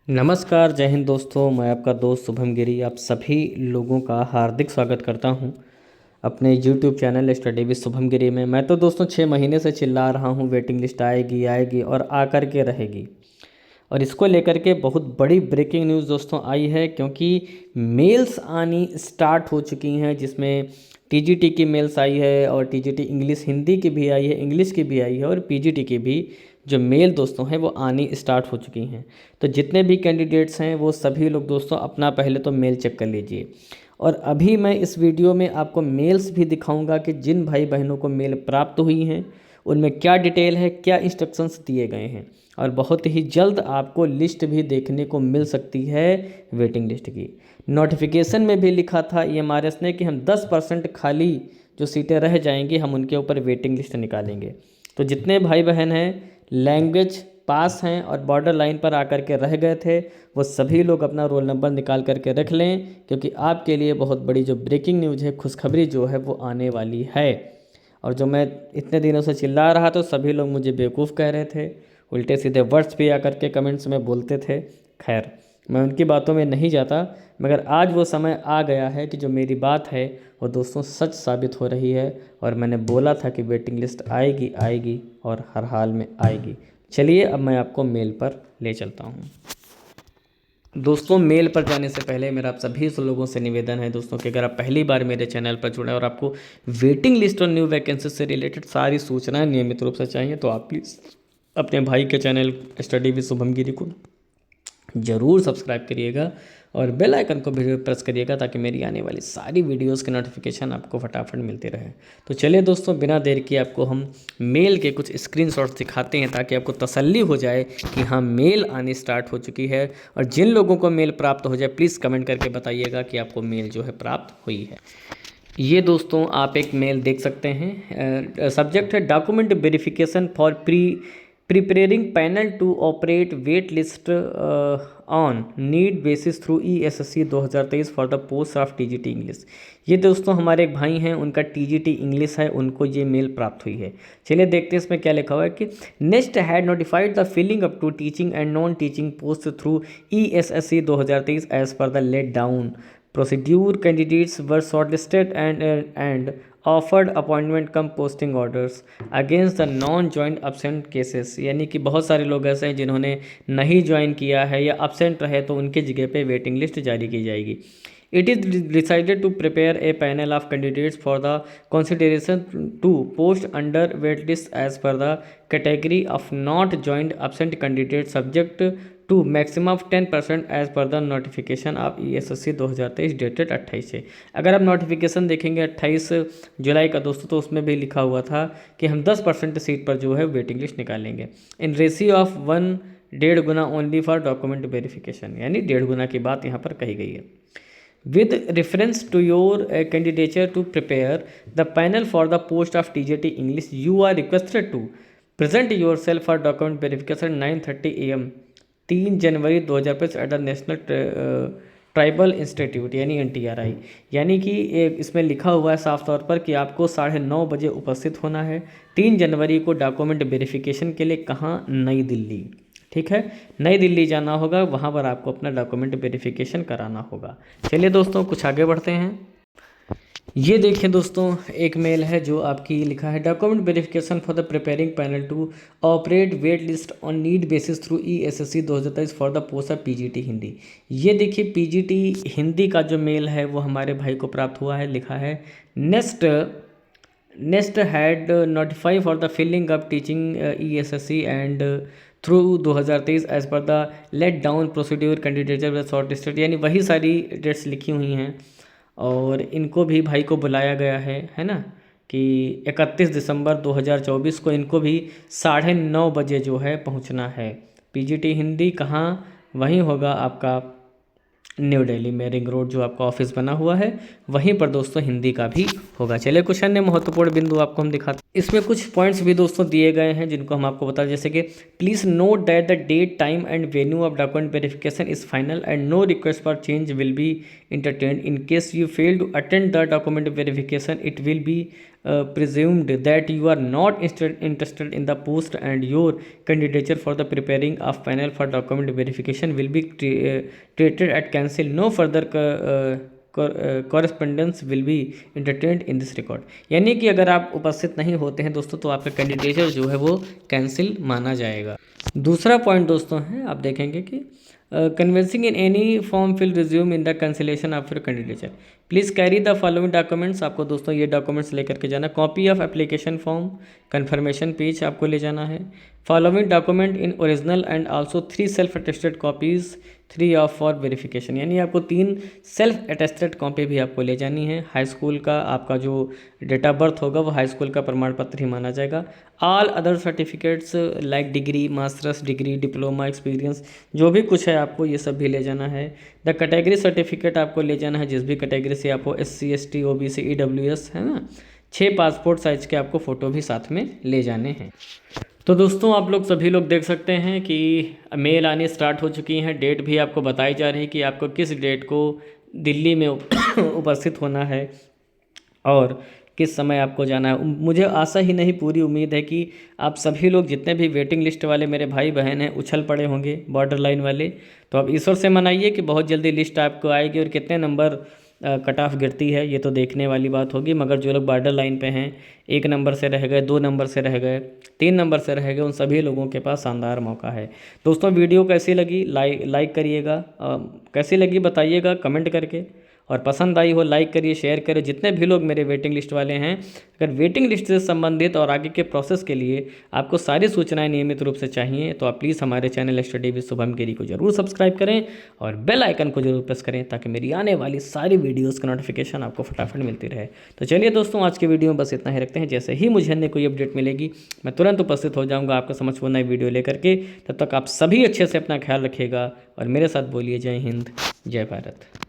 नमस्कार, जय हिंद दोस्तों। मैं आपका दोस्त शुभम गिरी आप सभी लोगों का हार्दिक स्वागत करता हूं अपने YouTube channel study with Shubham Giri में। मैं तो दोस्तों 6 महीने से चिल्ला रहा हूं वेटिंग लिस्ट आएगी आएगी और आकर के रहेगी। और इसको लेकर के बहुत बड़ी ब्रेकिंग न्यूज़ दोस्तों आई है, क्योंकि मेल्स आनी स्टार्ट हो चुकी हैं, जिसमें टीजीटी की मेल्स आई है और टीजीटी इंग्लिश हिंदी की भी आई है, इंग्लिश की भी आई है और पीजीटी की भी जो मेल दोस्तों हैं वो आनी स्टार्ट हो चुकी हैं। तो जितने भी कैंडिडेट्स हैं वो सभी लोग दोस्तों अपना पहले तो मेल चेक कर लीजिए। और अभी मैं इस वीडियो में आपको मेल्स भी दिखाऊंगा कि जिन भाई बहनों को मेल प्राप्त हुई हैं उनमें क्या डिटेल है, क्या इंस्ट्रक्शंस दिए गए हैं। और बहुत ही जल्द आपको लिस्ट भी देखने को मिल सकती है वेटिंग लिस्ट की। नोटिफिकेशन में भी लिखा था EMRS ने कि हम 10% खाली जो सीटें रह जाएंगी हम उनके ऊपर वेटिंग लिस्ट निकालेंगे। तो जितने भाई बहन हैं लैंग्वेज पास हैं और बॉर्डर लाइन पर आकर के रह गए थे वो सभी लोग अपना रोल नंबर निकाल करके रख लें, क्योंकि आपके लिए बहुत बड़ी जो ब्रेकिंग न्यूज़ है, खुशखबरी जो है वो आने वाली है। और जो मैं इतने दिनों से चिल्ला रहा था सभी लोग मुझे बेवकूफ़ कह रहे थे, उल्टे सीधे वर्ड्स भी आकर के कमेंट्स में बोलते थे। खैर, मैं उनकी बातों में नहीं जाता, मगर आज वो समय आ गया है कि जो मेरी बात है वो दोस्तों सच साबित हो रही है। और मैंने बोला था कि वेटिंग लिस्ट आएगी आएगी और हर हाल में आएगी। चलिए अब मैं आपको मेल पर ले चलता हूँ। दोस्तों, मेल पर जाने से पहले मेरा आप सभी लोगों से निवेदन है दोस्तों कि अगर आप पहली बार मेरे चैनल पर जुड़े और आपको वेटिंग लिस्ट और न्यू वैकेंसी से रिलेटेड सारी सूचनाएं नियमित रूप से चाहिए तो आप प्लीज़ अपने भाई के चैनल स्टडी विद शुभम गिरी को ज़रूर सब्सक्राइब करिएगा और बेल आइकन को भी प्रेस करिएगा ताकि मेरी आने वाली सारी वीडियोस के नोटिफिकेशन आपको फटाफट मिलते रहे। तो चलिए दोस्तों, बिना देर किए आपको हम मेल के कुछ स्क्रीनशॉट्स दिखाते हैं ताकि आपको तसल्ली हो जाए कि हाँ मेल आनी स्टार्ट हो चुकी है। और जिन लोगों को मेल प्राप्त हो जाए प्लीज़ कमेंट करके बताइएगा कि आपको मेल जो है प्राप्त हुई है। ये दोस्तों आप एक मेल देख सकते हैं। सब्जेक्ट है document verification for preparing panel to operate wait list on need basis through ESSC 2023 for the post of TGT English. ये दोस्तों हमारे एक भाई हैं, उनका TGT इंग्लिश है, उनको ये मेल प्राप्त हुई है। चलिए देखते हैं इसमें क्या लिखा हुआ है कि next had notified the filling up to teaching and non teaching post through ESSC 2023 as per the laid down procedure. Candidates were shortlisted and offered appointment cum posting orders against the non-joined absent cases। यानी कि बहुत सारे लोग ऐसे हैं जिन्होंने नहीं join किया है या absent रहे तो उनके जगह पे वेटिंग लिस्ट जारी की जाएगी। It is decided to prepare a panel of candidates for the consideration to post under waitlist as per the category of not joined absent candidates subject to maximum of 10% as per the notification of ESSC 2023 dated 28 से। अगर आप notification देखेंगे 28 जुलाई का दोस्तों तो उसमें भी लिखा हुआ था कि हम 10% सीट पर जो है वेटिंग लिस्ट निकालेंगे in ratio of 1.5 Guna only for document verification. यानी 1.5 गुना की बात यहाँ पर कही गई है। With reference to your candidature to prepare the panel for the post of TGT English, you are requested to present yourself for document verification 9:30 AM 3 January 2025 at the national tribal institute यानी NTRI। यानी कि इसमें लिखा हुआ है साफ तौर पर कि आपको 9:30 बजे उपस्थित होना है 3 जनवरी को डॉक्यूमेंट वेरिफिकेशन के लिए। कहाँ? नई दिल्ली। ठीक है, नई दिल्ली जाना होगा, वहाँ पर आपको अपना डॉक्यूमेंट वेरिफिकेशन कराना होगा। चलिए दोस्तों कुछ आगे बढ़ते हैं। ये देखिए दोस्तों, एक मेल है जो आपकी लिखा है document verification for the preparing panel to operate wait list on need basis through ESSC 2023 for the post of PGT Hindi. ये देखिए PGT हिंदी का जो मेल है वो हमारे भाई को प्राप्त हुआ है। लिखा है next had notify for the filling up teaching ESSC and through 2023 as per the laid down procedure candidates shortlisted. यानी वही सारी डेट्स लिखी हुई हैं और इनको भी भाई को बुलाया गया है ना, कि 31 दिसंबर 2024 को इनको भी 9:30 बजे जो है पहुंचना है। PGT हिंदी कहाँ? वहीं होगा आपका न्यू दिल्ली में, रिंग रोड जो आपका ऑफिस बना हुआ है वहीं पर दोस्तों हिंदी का भी होगा। चलिए कुछ अन्य महत्वपूर्ण बिंदु आपको हम दिखाते हैं। इसमें कुछ पॉइंट्स भी दोस्तों दिए गए हैं जिनको हम आपको बता, जैसे कि please note that the date time and venue of document verification is final and no request for change will be entertained in case you fail to attend the document verification it will be presumed that you are not interested in the post and your candidature for the preparing of panel for document verification will be treated at cancel. No further correspondence will be entertained in this record. यानी कि अगर आप उपस्थित नहीं होते हैं दोस्तों तो आपका कैंडिडेचर जो है वो कैंसिल माना जाएगा। दूसरा पॉइंट दोस्तों है, आप देखेंगे कि convincing in any form will resume in the cancellation of your candidature. Please carry the following documents. आपको दोस्तों ये डॉक्यूमेंट्स लेकर के जाना। Copy of application form, conformation page आपको ले जाना है। Following document in original and also 3 self attested copies 3 of for verification. यानी आपको 3 सेल्फ अटेस्टेड कॉपी भी आपको ले जानी है। हाई स्कूल का आपका जो डेट ऑफ बर्थ होगा वो हाई स्कूल का प्रमाण पत्र ही माना जाएगा। All other certificates like degree, masters degree, diploma, experience, जो भी कुछ है आपको ये सब भी ले जाना है। द कैटेगरी सर्टिफिकेट आपको ले जाना है, जिस भी कैटेगरी से आपको SC ST OBC EWS है ना। 6 पासपोर्ट साइज के आपको फ़ोटो भी साथ में ले जाने हैं। तो दोस्तों आप लोग सभी लोग देख सकते हैं कि मेल आनी स्टार्ट हो चुकी हैं। डेट भी आपको बताई जा रही है कि आपको किस डेट को दिल्ली में उपस्थित होना है और किस समय आपको जाना है। मुझे आशा ही नहीं पूरी उम्मीद है कि आप सभी लोग जितने भी वेटिंग लिस्ट वाले मेरे भाई बहन हैं उछल पड़े होंगे बॉर्डर लाइन वाले। तो आप ईश्वर से मनाइए कि बहुत जल्दी लिस्ट आपको आएगी और कितने नंबर कट ऑफ गिरती है ये तो देखने वाली बात होगी। मगर जो लोग बॉर्डर लाइन पे हैं, 1 नंबर से रह गए, 2 नंबर से रह गए, 3 नंबर से रह गए, उन सभी लोगों के पास शानदार मौका है। दोस्तों वीडियो कैसी लगी लाइक करिएगा, कैसी लगी बताइएगा कमेंट करके, और पसंद आई हो लाइक करिए, शेयर करिए। जितने भी लोग मेरे वेटिंग लिस्ट वाले हैं, अगर वेटिंग लिस्ट से संबंधित और आगे के प्रोसेस के लिए आपको सारी सूचनाएं नियमित रूप से चाहिए तो आप प्लीज़ हमारे चैनल स्टडी विद शुभम गिरी को जरूर सब्सक्राइब करें और बेल आइकन को जरूर प्रेस करें ताकि मेरी आने वाली सारी वीडियोज़ का नोटिफिकेशन आपको फटाफट मिलती रहे। तो चलिए दोस्तों आज की वीडियो में बस इतना ही रखते हैं। जैसे ही मुझे अन्य कोई अपडेट मिलेगी मैं तुरंत उपस्थित हो जाऊँगा आपको समझ को नई वीडियो लेकर के। तब तक आप सभी अच्छे से अपना ख्याल रखिएगा और मेरे साथ बोलिए जय हिंद, जय भारत।